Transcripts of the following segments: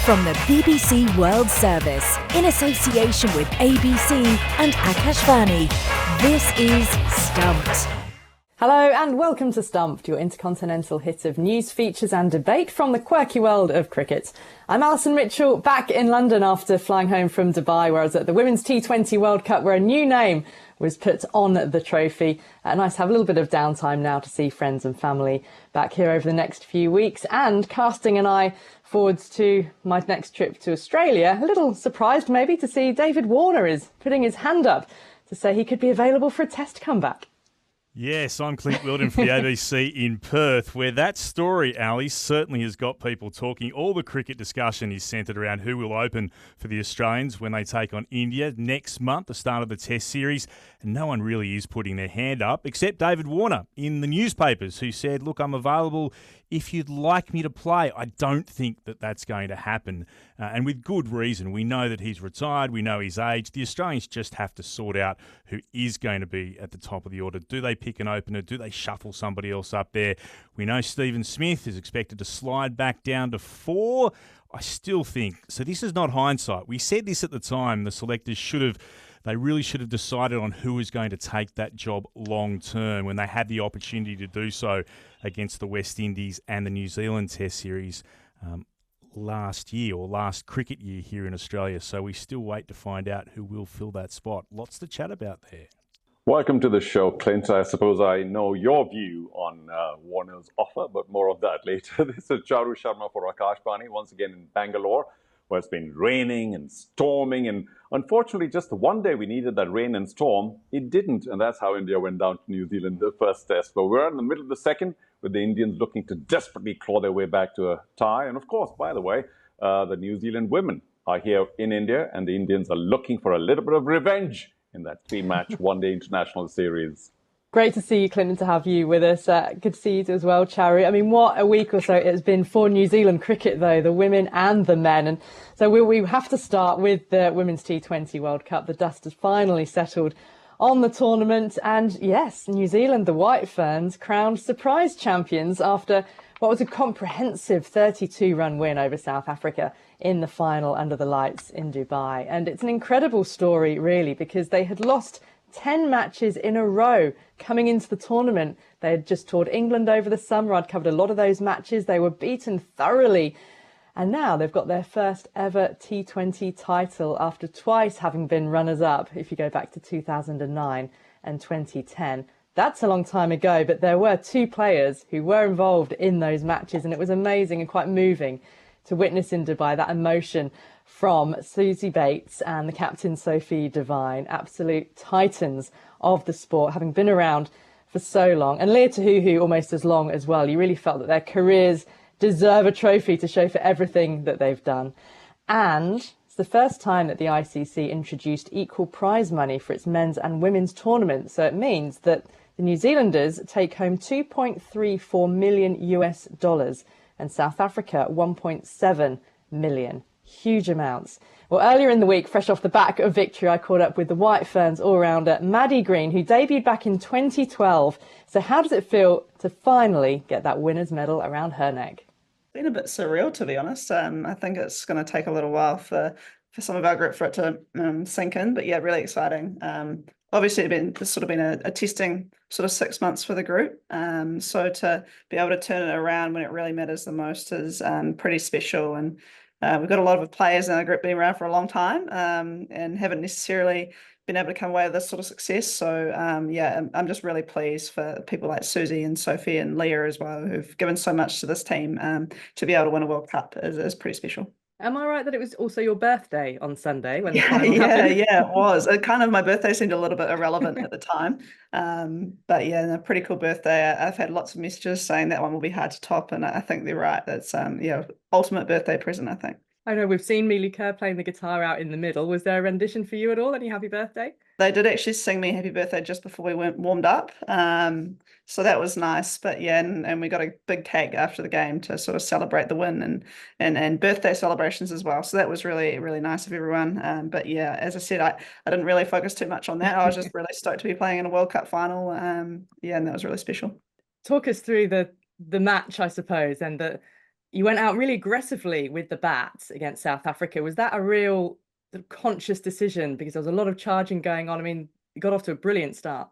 From the BBC World Service, in association with ABC and Akashvani, this is Stumped. Hello and welcome to Stumped, your intercontinental hit of news, features and debate from the quirky world of cricket. I'm Alison Mitchell, back in London after flying home from Dubai, where I was at the Women's T20 World Cup, where a new name was put on the trophy. Nice to have a little bit of downtime now to see friends and family back here over the next few weeks, and casting an eye forwards to my next trip to Australia. A little surprised maybe to see David Warner is putting his hand up to say he could be available for a test comeback. Yes, I'm Clint Wilden for the ABC in Perth, where that story, Ali, certainly has got people talking. All the cricket discussion is centred around who will open for the Australians when they take on India next month, the start of the Test series. And no one really is putting their hand up, except David Warner in the newspapers, who said, look, I'm available if you'd like me to play. I don't think that that's going to happen. And with good reason. We know that he's retired. We know his age. The Australians just have to sort out who is going to be at the top of the order. Do they pick an opener? Do they shuffle somebody else up there? We know Stephen Smith is expected to slide back down to 4. I still think, so this is not hindsight. We said this at the time. The selectors they really should have decided on who was going to take that job long term when they had the opportunity to do so against the West Indies and the New Zealand Test series last year, or last cricket year here in Australia. So we still wait to find out who will fill that spot. Lots to chat about there. Welcome to the show, Clint. I suppose I know your view on Warner's offer, but more of that later. This is Charu Sharma for Akashvani, once again in Bangalore, where it's been raining and storming. And unfortunately, just the one day we needed that rain and storm, it didn't. And that's how India went down to New Zealand the first test. But we're in the middle of the second, with the Indians looking to desperately claw their way back to a tie. And of course, by the way, the New Zealand women are here in India, and the Indians are looking for a little bit of revenge in that 3-match one-day international series. Great to see you, Clinton, to have you with us. Good to see you as well, Charu. I mean, what a week or so it has been for New Zealand cricket, though, the women and the men. And so we have to start with the Women's T20 World Cup. The dust has finally settled on the tournament. And yes, New Zealand, the White Ferns, crowned surprise champions after what was a comprehensive 32-run win over South Africa in the final under the lights in Dubai. And it's an incredible story, really, because they had lost 10 matches in a row coming into the tournament. They had just toured England over the summer. I'd covered a lot of those matches. They were beaten thoroughly. And now they've got their first ever T20 title after twice having been runners-up, if you go back to 2009 and 2010. That's a long time ago, but there were 2 players who were involved in those matches, and it was amazing and quite moving to witness in Dubai that emotion from Suzie Bates and the captain Sophie Devine, absolute titans of the sport, having been around for so long. And Leah Tahuhu almost as long as well. You really felt that their careers deserve a trophy to show for everything that they've done. And it's the first time that the ICC introduced equal prize money for its men's and women's tournaments. So it means that the New Zealanders take home $2.34 million and South Africa 1.7 million. Huge amounts. Well, earlier in the week, fresh off the back of victory, I caught up with the White Ferns all-rounder Maddie Green, who debuted back in 2012. So how does it feel to finally get that winner's medal around her neck? It's been a bit surreal, to be honest. I think it's going to take a little while for some of our group for it to sink in, but yeah, really exciting. Obviously, it's sort of been a testing sort of 6 months for the group. So to be able to turn it around when it really matters the most is pretty special. And we've got a lot of players in our group been around for a long time and haven't necessarily been able to come away with this sort of success. So yeah, I'm just really pleased for people like Susie and Sophie and Leah as well, who've given so much to this team. To be able to win a World Cup is pretty special. Am I right that it was also your birthday on Sunday when the Yeah, final happened? yeah, it was. My birthday seemed a little bit irrelevant at the time. But yeah, a pretty cool birthday. I've had lots of messages saying that one will be hard to top, and I think they're right. That's ultimate birthday present, I think. I know we've seen Mealy Kerr playing the guitar out in the middle. Was there a rendition for you at all? Any happy birthday? They did actually sing me happy birthday just before we warmed up. So that was nice. But yeah, and we got a big cake after the game to sort of celebrate the win and birthday celebrations as well. So that was really, really nice of everyone. But yeah, as I said, I didn't really focus too much on that. I was just really stoked to be playing in a World Cup final. Yeah, and that was really special. Talk us through the match, I suppose, and the you went out really aggressively with the bats against South Africa. Was that a real conscious decision? Because there was a lot of charging going on. I mean, you got off to a brilliant start.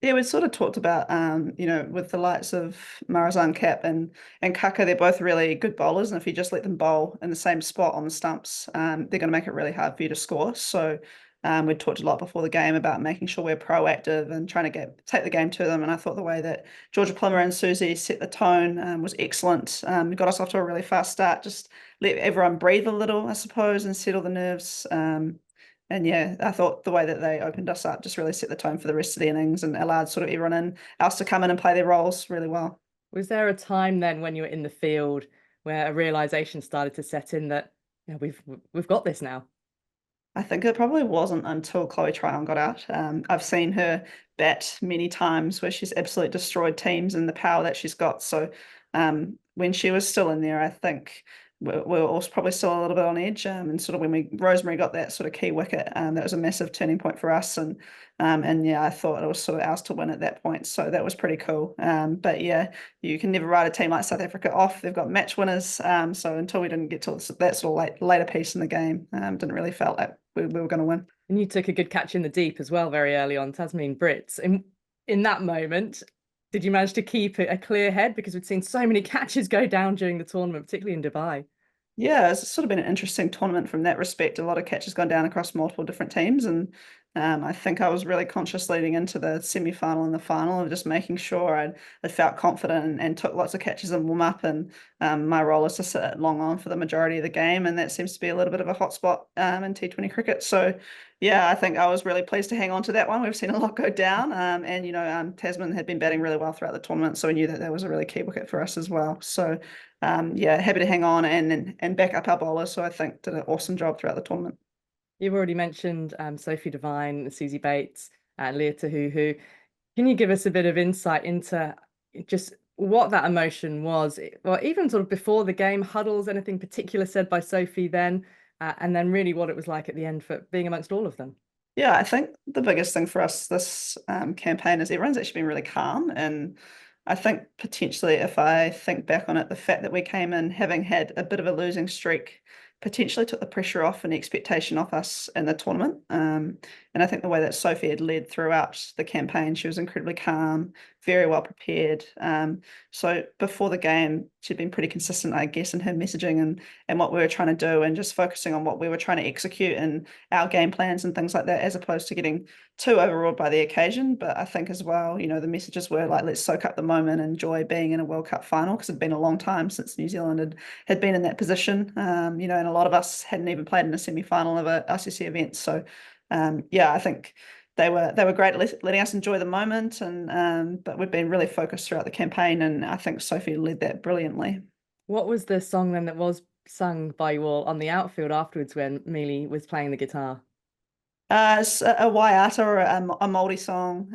Yeah, we sort of talked about, with the likes of Marizanne Kapp and Kaka, they're both really good bowlers. And if you just let them bowl in the same spot on the stumps, they're going to make it really hard for you to score. So we talked a lot before the game about making sure we're proactive and trying to take the game to them. And I thought the way that Georgia Plummer and Susie set the tone was excellent. Got us off to a really fast start, just let everyone breathe a little, I suppose, and settle the nerves. And yeah, I thought the way that they opened us up just really set the tone for the rest of the innings and allowed sort of everyone else to come in and play their roles really well. Was there a time then when you were in the field where a realization started to set in that, we've got this now? I think it probably wasn't until Chloe Tryon got out. I've seen her bat many times where she's absolutely destroyed teams and the power that she's got. So when she was still in there, I think we're also probably still a little bit on edge. And sort of when Rosemary got that sort of key wicket, that was a massive turning point for us. And yeah, I thought it was sort of ours to win at that point. So that was pretty cool. But yeah, you can never write a team like South Africa off. They've got match winners. So until we didn't get to that sort of later piece in the game, didn't really felt like we were going to win. And you took a good catch in the deep as well very early on, Tasmeen Brits. In that moment, did you manage to keep a clear head? Because we'd seen so many catches go down during the tournament, particularly in Dubai. Yeah, it's sort of been an interesting tournament from that respect. A lot of catches gone down across multiple different teams. And I think I was really conscious leading into the semi-final and the final of just making sure I felt confident and took lots of catches and warm up. And my role is to sit at long on for the majority of the game. And that seems to be a little bit of a hot spot in T20 cricket. So yeah, I think I was really pleased to hang on to that one. We've seen a lot go down. Tasman had been batting really well throughout the tournament. So we knew that was a really key wicket for us as well. So yeah, happy to hang on and back up our bowlers. So I think did an awesome job throughout the tournament. You've already mentioned Sophie Devine, Susie Bates, Leah Tahuhu. Can you give us a bit of insight into just what that emotion was? Well, even sort of before the game, huddles, anything particular said by Sophie then, and then really what it was like at the end for being amongst all of them? Yeah, I think the biggest thing for us this campaign is everyone's actually been really calm. And I think potentially if I think back on it, the fact that we came in having had a bit of a losing streak potentially took the pressure off and expectation off us in the tournament. And I think the way that Sophie had led throughout the campaign, she was incredibly calm, very well prepared. So before the game, she'd been pretty consistent, I guess, in her messaging and what we were trying to do and just focusing on what we were trying to execute and our game plans and things like that, as opposed to getting too overawed by the occasion. But I think as well, the messages were like, let's soak up the moment and enjoy being in a World Cup final, because it'd been a long time since New Zealand had been in that position. And a lot of us hadn't even played in a semi-final of a RCC event. So yeah, I think they were great at letting us enjoy the moment, and but we've been really focused throughout the campaign, and I think Sophie led that brilliantly. What was the song then that was sung by you all on the outfield afterwards when Mealy was playing the guitar? It's a Waiata or a Māori song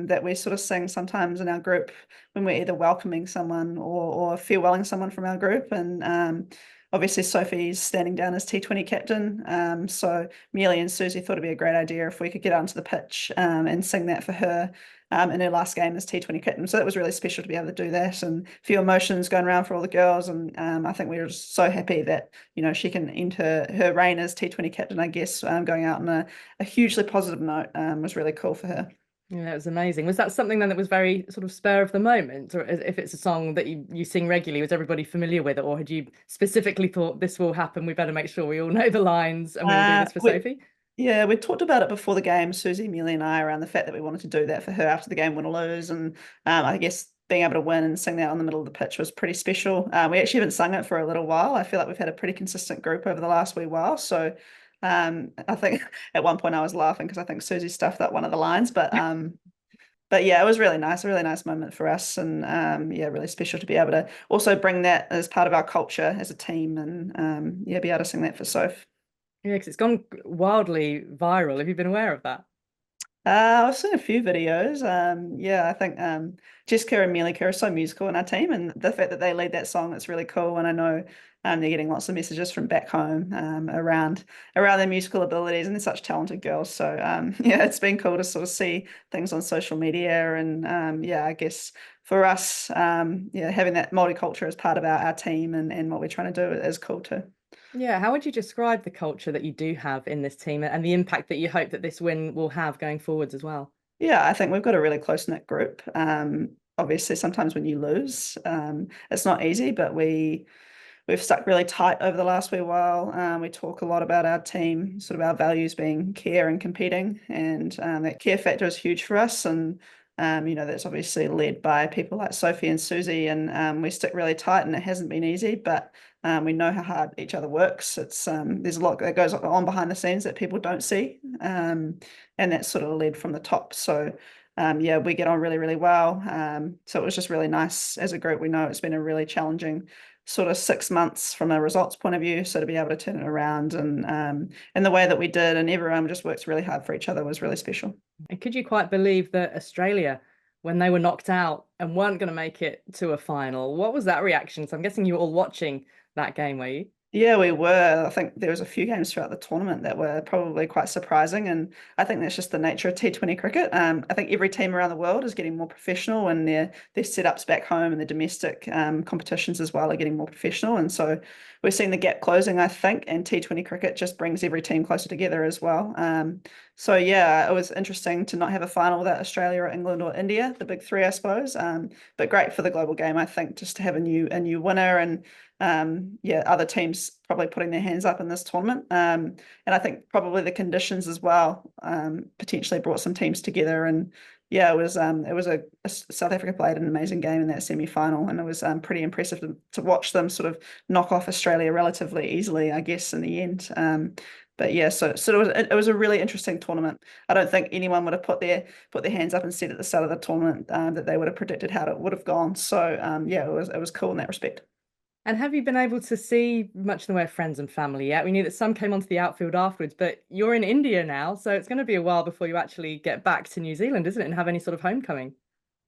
that we sort of sing sometimes in our group when we're either welcoming someone or farewelling someone from our group. And obviously Sophie's standing down as T20 captain. So Mealy and Susie thought it'd be a great idea if we could get onto the pitch and sing that for her in her last game as T20 captain. So that was really special to be able to do that, and a few emotions going around for all the girls. And I think we were just so happy that, she can end her reign as T20 captain, I guess, going out on a hugely positive note was really cool for her. Yeah, it was amazing. Was that something then that was very sort of spur of the moment? Or if it's a song that you sing regularly, was everybody familiar with it? Or had you specifically thought this will happen, we better make sure we all know the lines and we'll do this for Sophie? Yeah, we talked about it before the game, Susie, Mealy and I, around the fact that we wanted to do that for her after the game, win or lose. And I guess being able to win and sing that on the middle of the pitch was pretty special. We actually haven't sung it for a little while. I feel like we've had a pretty consistent group over the last wee while. So I think at one point I was laughing because I think Susie stuffed up one of the lines, but yeah, it was really nice, a really nice moment for us. And yeah, really special to be able to also bring that as part of our culture as a team and yeah, be able to sing that for Soph. Yeah, because it's gone wildly viral. Have you been aware of that? I've seen a few videos. Yeah, I think Jessica and Melika are so musical in our team, and the fact that they lead that song, it's really cool. And I know they're getting lots of messages from back home around their musical abilities, and they're such talented girls. So yeah, it's been cool to sort of see things on social media, and yeah, I guess for us, yeah, having that multicultural as part of our team and what we're trying to do is cool too. Yeah, how would you describe the culture that you do have in this team and the impact that you hope that this win will have going forwards as well? Yeah, I think we've got a really close-knit group. Obviously, sometimes when you lose, it's not easy, but we've stuck really tight over the last wee while. We talk a lot about our team, sort of our values being care and competing, and that care factor is huge for us. And you know, that's obviously led by people like Sophie and Susie, and we stick really tight, and it hasn't been easy, but we know how hard each other works. It's there's a lot that goes on behind the scenes that people don't see, and that's sort of led from the top. So yeah, we get on really, really well. So it was just really nice as a group. We know it's been a really challenging sort of 6 months from a results point of view. So to be able to turn it around and the way that we did, and everyone just works really hard for each other, was really special. And could you quite believe that Australia, when they were knocked out and weren't going to make it to a final, what was that reaction? So I'm guessing you were all watching that game, were you? Yeah, we were. I think there was a few games throughout the tournament that were probably quite surprising, and I think that's just the nature of T20 cricket. I think every team around the world is getting more professional, and their setups back home and the domestic competitions as well are getting more professional, and so we're seeing the gap closing, I think, and T20 cricket just brings every team closer together as well. So yeah, it was interesting to not have a final without Australia or England or India, the big three, I suppose. But great for the global game, I think, just to have a new winner, and yeah, other teams probably putting their hands up in this tournament. And I think probably the conditions as well potentially brought some teams together. And yeah, it was a South Africa played an amazing game in that semi-final, and it was pretty impressive to watch them sort of knock off Australia relatively easily, I guess, in the end. But yeah, so it was a really interesting tournament. I don't think anyone would have put their hands up and said at the start of the tournament that they would have predicted how it would have gone. So yeah, it was cool in that respect. And have you been able to see much in the way of friends and family yet? We knew that some came onto the outfield afterwards, but you're in India now, so it's going to be a while before you actually get back to New Zealand, isn't it, and have any sort of homecoming?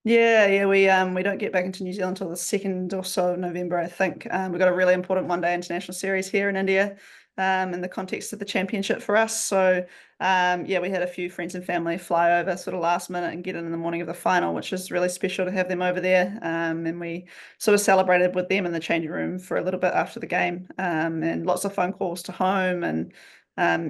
Yeah, we don't get back into New Zealand until the 2nd or so of November, I think. We've got a really important one-day international series here in India, in the context of the championship for us. So yeah, we had a few friends and family fly over sort of last minute and get in the morning of the final, which is really special to have them over there. And we sort of celebrated with them in the changing room for a little bit after the game, and lots of phone calls to home. And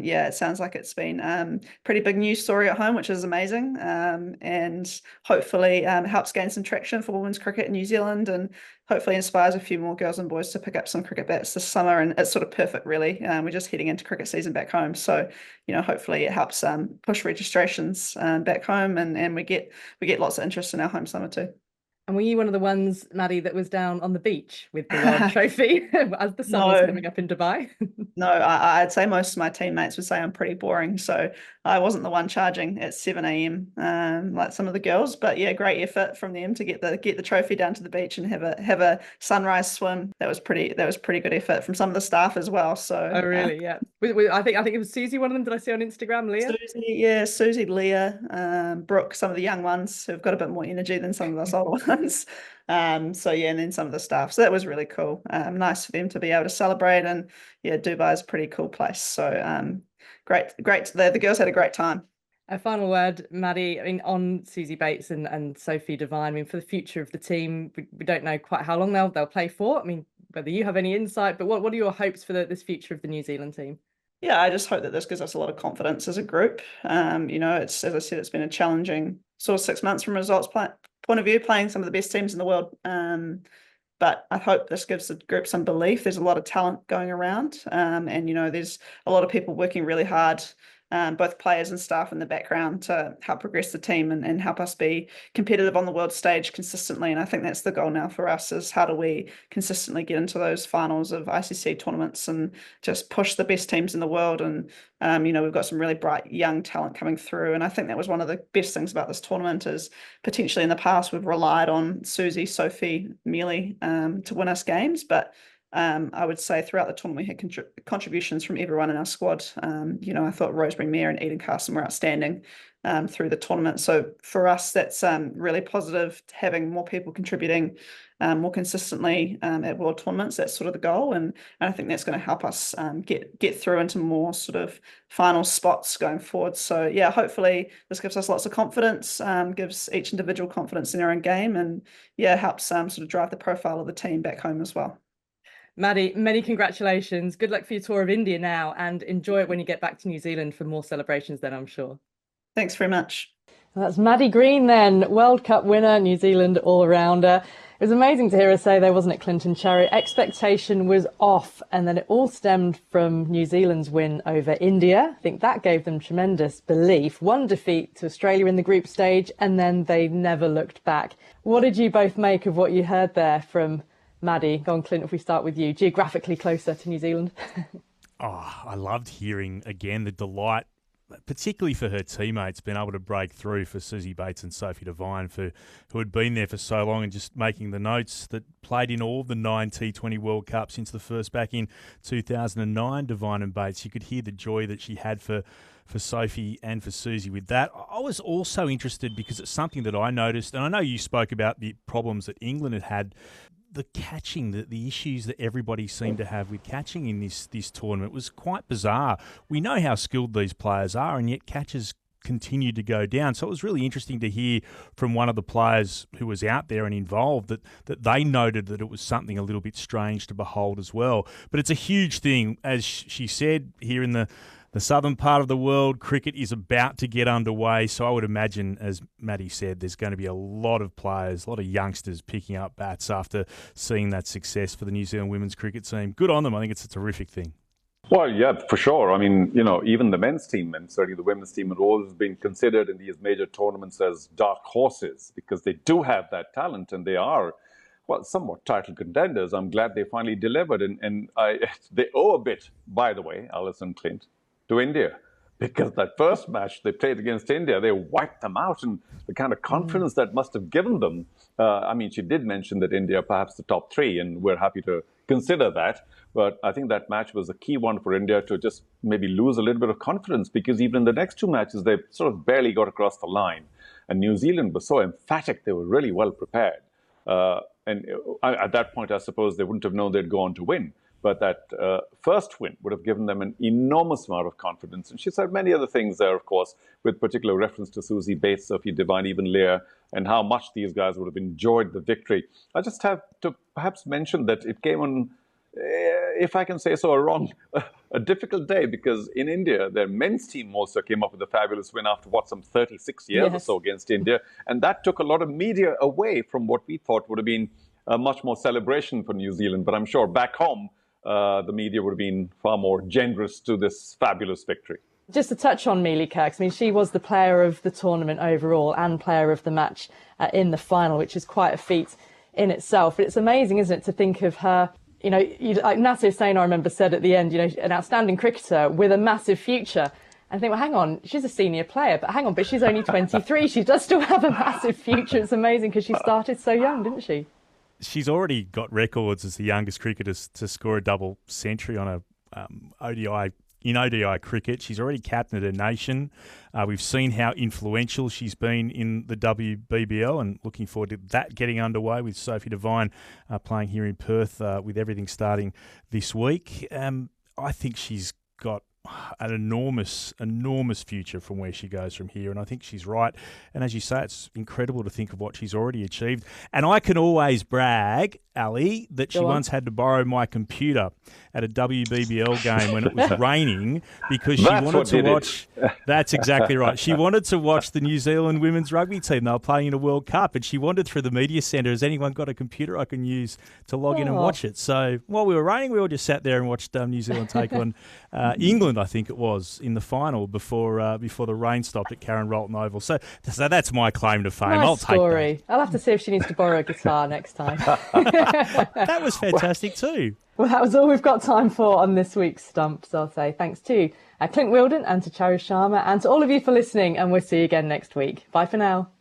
yeah, it sounds like it's been pretty big news story at home, which is amazing, and hopefully helps gain some traction for women's cricket in New Zealand, and hopefully inspires a few more girls and boys to pick up some cricket bats this summer. And it's sort of perfect, really. We're just heading into cricket season back home, so you know, hopefully it helps push registrations back home, and we get lots of interest in our home summer too. And were you one of the ones, Maddie, that was down on the beach with the World Trophy as the sun was coming up in Dubai? No, I'd say most of my teammates would say I'm pretty boring, so I wasn't the one charging at 7 a.m. Like some of the girls. But yeah, great effort from them to get the trophy down to the beach and have a sunrise swim. That was pretty good effort from some of the staff as well. So oh really? Yeah. I think it was Susie, one of them. Did I see on Instagram? Leah? Susie, Leah, Brooke, some of the young ones who've got a bit more energy than some of us older ones. So yeah, and then some of the staff. So that was really cool. Nice for them to be able to celebrate. And yeah, Dubai is a pretty cool place. So great. The girls had a great time. A final word, Maddie, I mean, on Susie Bates and Sophie Devine, I mean, for the future of the team, we don't know quite how long they'll play for. I mean, whether you have any insight, but what are your hopes for this future of the New Zealand team? Yeah, I just hope that this gives us a lot of confidence as a group. You know, it's, as I said, it's been a challenging sort of 6 months from a results point of view, playing some of the best teams in the world. But I hope this gives the group some belief. There's a lot of talent going around, and you know, there's a lot of people working really hard, both players and staff in the background, to help progress the team and help us be competitive on the world stage consistently. And I think that's the goal now for us, is how do we consistently get into those finals of ICC tournaments and just push the best teams in the world. And you know, we've got some really bright young talent coming through, and I think that was one of the best things about this tournament, is potentially in the past we've relied on Susie, Sophie, Mealy to win us games, but I would say throughout the tournament, we had contributions from everyone in our squad. I thought Rosemary Mayer and Eden Carson were outstanding through the tournament. So for us, that's really positive, having more people contributing more consistently at world tournaments. That's sort of the goal, and I think that's going to help us get through into more sort of final spots going forward. So yeah, hopefully this gives us lots of confidence, gives each individual confidence in their own game, and yeah, helps sort of drive the profile of the team back home as well. Maddie, many congratulations. Good luck for your tour of India now, and enjoy it when you get back to New Zealand for more celebrations then, I'm sure. Thanks very much. That's Maddie Green then, World Cup winner, New Zealand all-rounder. It was amazing to hear her say there, wasn't it, Clinton Cherry? Expectation was off, and then it all stemmed from New Zealand's win over India. I think that gave them tremendous belief. One defeat to Australia in the group stage, and then they never looked back. What did you both make of what you heard there from Maddie? Go on, Clint, if we start with you, geographically closer to New Zealand. I loved hearing, again, the delight, particularly for her teammates, being able to break through, for Suzie Bates and Sophie Devine, who had been there for so long, and just making the notes that played in all of the 9 T20 World Cups since the first back in 2009, Devine and Bates. You could hear the joy that she had for Sophie and for Susie with that. I was also interested because it's something that I noticed, and I know you spoke about the problems that England had. The catching, the issues that everybody seemed to have with catching in this tournament was quite bizarre. We know how skilled these players are, and yet catches continued to go down. So it was really interesting to hear from one of the players who was out there and involved that they noted that it was something a little bit strange to behold as well. But it's a huge thing, as she said, here in the southern part of the world. Cricket is about to get underway, so I would imagine, as Maddie said, there's going to be a lot of players, a lot of youngsters picking up bats after seeing that success for the New Zealand women's cricket team. Good on them. I think it's a terrific thing. Well, yeah, for sure. I mean, even the men's team and certainly the women's team have always been considered in these major tournaments as dark horses because they do have that talent and they are, well, somewhat title contenders. I'm glad they finally delivered. And they owe a bit, by the way, Alison, Clint, to India, because that first match they played against India, they wiped them out, and the kind of confidence that must have given them. She did mention that India perhaps the top 3, and we're happy to consider that. But I think that match was a key one for India to just maybe lose a little bit of confidence, because even in the next 2 matches, they sort of barely got across the line. And New Zealand was so emphatic, they were really well prepared. And at that point, I suppose they wouldn't have known they'd go on to win. But that first win would have given them an enormous amount of confidence. And she said many other things there, of course, with particular reference to Suzie Bates, Sophie Devine, even Leah, and how much these guys would have enjoyed the victory. I just have to perhaps mention that it came on, if I can say so, a difficult day, because in India, their men's team also came up with a fabulous win after, some 36 years or so against India. And that took a lot of media away from what we thought would have been a much more celebration for New Zealand. But I'm sure back home, the media would have been far more generous to this fabulous victory. Just to touch on Mealy Kirks, she was the player of the tournament overall and player of the match in the final, which is quite a feat in itself. But it's amazing, isn't it, to think of her, like Nasir Sain, I remember, said at the end, an outstanding cricketer with a massive future. And I think, well, hang on, she's a senior player, but she's only 23. She does still have a massive future. It's amazing because she started so young, didn't she? She's already got records as the youngest cricketer to score a double century on a ODI cricket. She's already captained her nation. We've seen how influential she's been in the WBBL, and looking forward to that getting underway with Sophie Devine playing here in Perth with everything starting this week. I think she's got an enormous future from where she goes from here, and I think she's right. And as you say, it's incredible to think of what she's already achieved. And I can always brag, Ali, that she once had to borrow my computer at a WBBL game when it was raining because she wanted to watch. That's exactly right. She wanted to watch the New Zealand women's rugby team. They were playing in a World Cup, and she wandered through the media centre. Has anyone got a computer I can use to log in and watch it? So while we were raining, we all just sat there and watched New Zealand take on England, I think it was, in the final before the rain stopped at Karen Rolton Oval. So that's my claim to fame. Nice I'll take story. that. I'll have to see if she needs to borrow a guitar next time. That was fantastic too. Well, that was all we've got time for on this week's Stump. So I'll say thanks to Clint Wilden and to Charu Sharma and to all of you for listening, and we'll see you again next week. Bye for now.